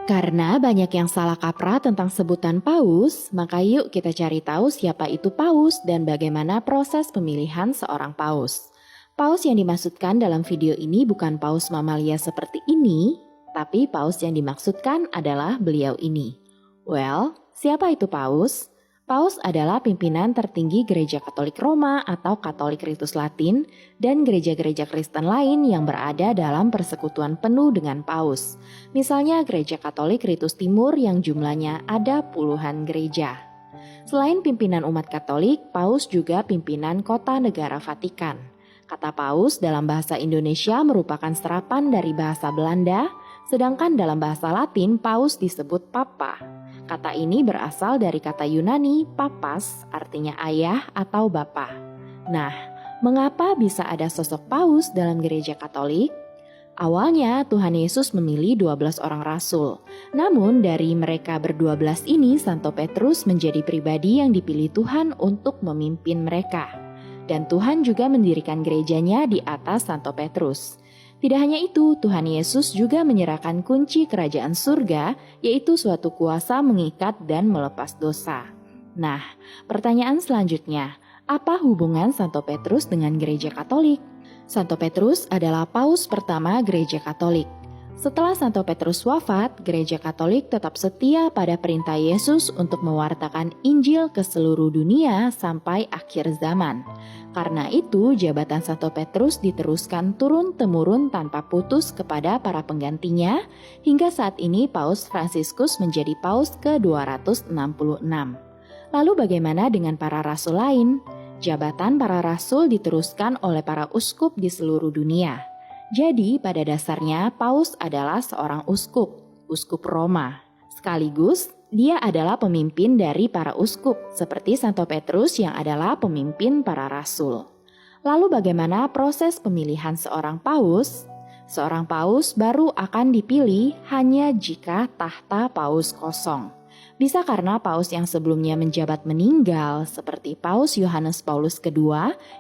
Karena banyak yang salah kaprah tentang sebutan paus, maka yuk kita cari tahu siapa itu paus dan bagaimana proses pemilihan seorang paus. Paus yang dimaksudkan dalam video ini bukan paus mamalia seperti ini, tapi paus yang dimaksudkan adalah beliau ini. Well, siapa itu paus? Paus adalah pimpinan tertinggi Gereja Katolik Roma atau Katolik Ritus Latin dan gereja-gereja Kristen lain yang berada dalam persekutuan penuh dengan paus. Misalnya Gereja Katolik Ritus Timur yang jumlahnya ada puluhan gereja. Selain pimpinan umat Katolik, paus juga pimpinan kota negara Vatikan. Kata paus dalam bahasa Indonesia merupakan serapan dari bahasa Belanda, sedangkan dalam bahasa Latin paus disebut papa. Kata ini berasal dari kata Yunani papas, artinya ayah atau bapa. Nah, mengapa bisa ada sosok paus dalam gereja Katolik? Awalnya Tuhan Yesus memilih 12 orang rasul. Namun dari mereka ber-12 ini Santo Petrus menjadi pribadi yang dipilih Tuhan untuk memimpin mereka. Dan Tuhan juga mendirikan gerejanya di atas Santo Petrus. Tidak hanya itu, Tuhan Yesus juga menyerahkan kunci kerajaan surga, yaitu suatu kuasa mengikat dan melepas dosa. Nah, pertanyaan selanjutnya, apa hubungan Santo Petrus dengan gereja Katolik? Santo Petrus adalah paus pertama gereja Katolik. Setelah Santo Petrus wafat, gereja Katolik tetap setia pada perintah Yesus untuk mewartakan Injil ke seluruh dunia sampai akhir zaman. Karena itu, jabatan Santo Petrus diteruskan turun-temurun tanpa putus kepada para penggantinya, hingga saat ini Paus Fransiskus menjadi Paus ke-266. Lalu bagaimana dengan para rasul lain? Jabatan para rasul diteruskan oleh para uskup di seluruh dunia. Jadi pada dasarnya Paus adalah seorang uskup Roma. Sekaligus dia adalah pemimpin dari para uskup, seperti Santo Petrus yang adalah pemimpin para rasul. Lalu bagaimana proses pemilihan seorang paus? Seorang paus baru akan dipilih hanya jika tahta paus kosong. Bisa karena paus yang sebelumnya menjabat meninggal, seperti Paus Yohanes Paulus II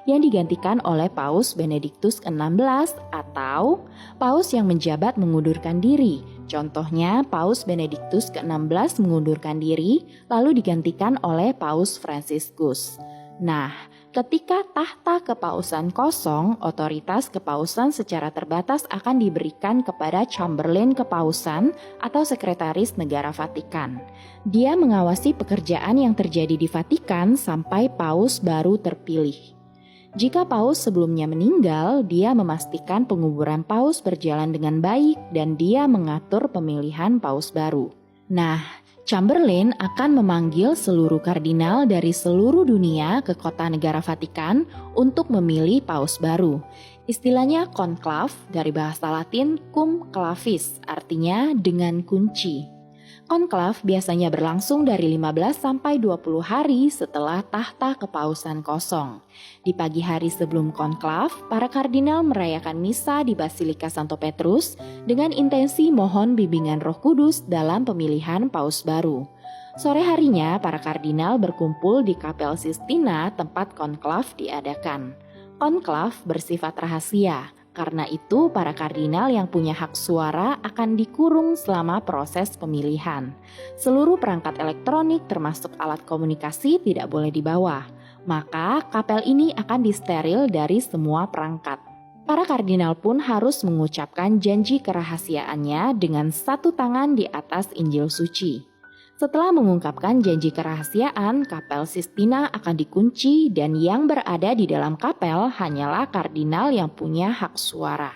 yang digantikan oleh Paus Benediktus XVI, atau paus yang menjabat mengundurkan diri. Contohnya Paus Benediktus ke-16 mengundurkan diri lalu digantikan oleh Paus Fransiskus. Nah, ketika tahta kepausan kosong, otoritas kepausan secara terbatas akan diberikan kepada Chamberlain kepausan atau Sekretaris Negara Vatikan. Dia mengawasi pekerjaan yang terjadi di Vatikan sampai paus baru terpilih. Jika paus sebelumnya meninggal, dia memastikan penguburan paus berjalan dengan baik dan dia mengatur pemilihan paus baru. Nah, Chamberlain akan memanggil seluruh kardinal dari seluruh dunia ke kota negara Vatikan untuk memilih paus baru. Istilahnya konklav dari bahasa Latin cum clavis, artinya dengan kunci. Konklav biasanya berlangsung dari 15 sampai 20 hari setelah tahta kepausan kosong. Di pagi hari sebelum konklav, para kardinal merayakan misa di Basilika Santo Petrus dengan intensi mohon bimbingan Roh Kudus dalam pemilihan paus baru. Sore harinya, para kardinal berkumpul di Kapel Sistina tempat konklav diadakan. Konklav bersifat rahasia. Karena itu, para kardinal yang punya hak suara akan dikurung selama proses pemilihan. Seluruh perangkat elektronik termasuk alat komunikasi tidak boleh dibawa. Maka kapel ini akan disteril dari semua perangkat. Para kardinal pun harus mengucapkan janji kerahasiaannya dengan satu tangan di atas Injil suci. Setelah mengungkapkan janji kerahasiaan, Kapel Sistina akan dikunci dan yang berada di dalam kapel hanyalah kardinal yang punya hak suara.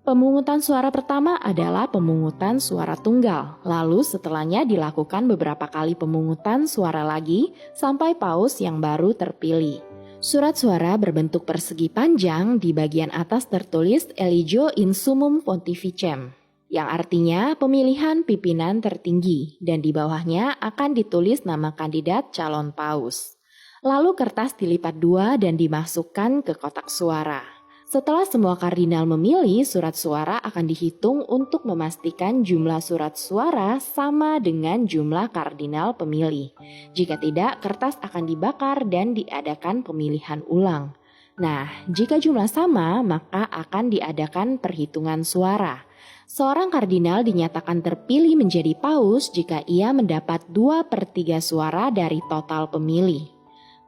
Pemungutan suara pertama adalah pemungutan suara tunggal, lalu setelahnya dilakukan beberapa kali pemungutan suara lagi sampai paus yang baru terpilih. Surat suara berbentuk persegi panjang, di bagian atas tertulis Eligio in Summum Pontificem, yang artinya pemilihan pimpinan tertinggi, dan di bawahnya akan ditulis nama kandidat calon paus. Lalu kertas dilipat dua dan dimasukkan ke kotak suara. Setelah semua kardinal memilih, surat suara akan dihitung untuk memastikan jumlah surat suara sama dengan jumlah kardinal pemilih. Jika tidak, kertas akan dibakar dan diadakan pemilihan ulang. Nah, jika jumlah sama, maka akan diadakan perhitungan suara. Seorang kardinal dinyatakan terpilih menjadi paus jika ia mendapat 2/3 suara dari total pemilih.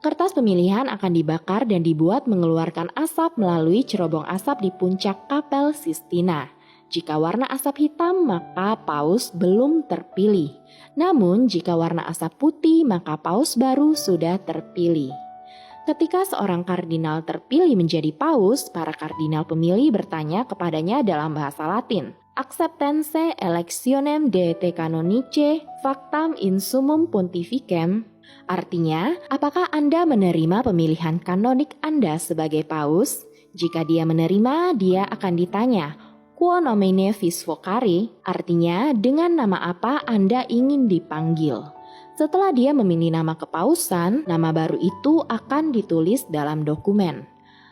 Kertas pemilihan akan dibakar dan dibuat mengeluarkan asap melalui cerobong asap di puncak Kapel Sistina. Jika warna asap hitam, maka paus belum terpilih. Namun, jika warna asap putih, maka paus baru sudah terpilih. Ketika seorang kardinal terpilih menjadi paus, para kardinal pemilih bertanya kepadanya dalam bahasa Latin. Acceptance electionem de te canonice factam in summum pontificem. Artinya, apakah Anda menerima pemilihan kanonik Anda sebagai paus? Jika dia menerima, dia akan ditanya, Quo nomine vis vocari, artinya dengan nama apa Anda ingin dipanggil. Setelah dia memilih nama kepausan, nama baru itu akan ditulis dalam dokumen.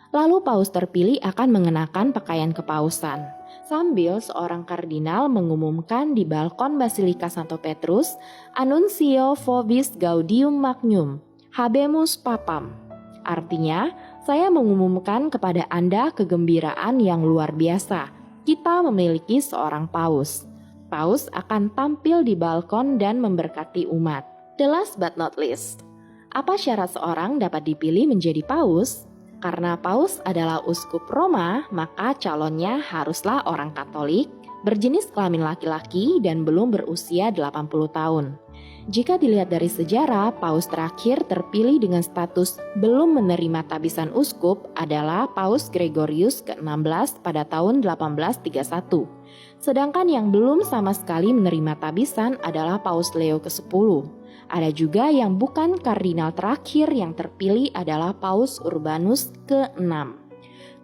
Lalu paus terpilih akan mengenakan pakaian kepausan. Sambil seorang kardinal mengumumkan di balkon Basilika Santo Petrus, Annuncio vobis gaudium magnum, habemus papam. Artinya, saya mengumumkan kepada Anda kegembiraan yang luar biasa. Kita memiliki seorang paus. Paus akan tampil di balkon dan memberkati umat. The last but not least, apa syarat seorang dapat dipilih menjadi paus? Karena paus adalah uskup Roma, maka calonnya haruslah orang Katolik, berjenis kelamin laki-laki dan belum berusia 80 tahun. Jika dilihat dari sejarah, paus terakhir terpilih dengan status belum menerima tabisan uskup adalah Paus Gregorius ke-16 pada tahun 1831. Sedangkan yang belum sama sekali menerima tabisan adalah Paus Leo ke-10. Ada juga yang bukan kardinal terakhir yang terpilih adalah Paus Urbanus ke-6.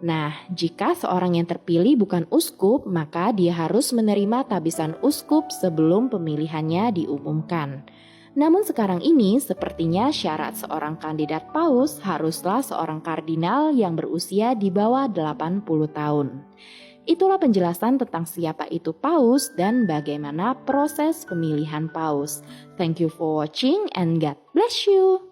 Nah, jika seorang yang terpilih bukan uskup, maka dia harus menerima tabisan uskup sebelum pemilihannya diumumkan. Namun sekarang ini sepertinya syarat seorang kandidat paus haruslah seorang kardinal yang berusia di bawah 80 tahun. Itulah penjelasan tentang siapa itu paus dan bagaimana proses pemilihan paus. Thank you for watching and God bless you.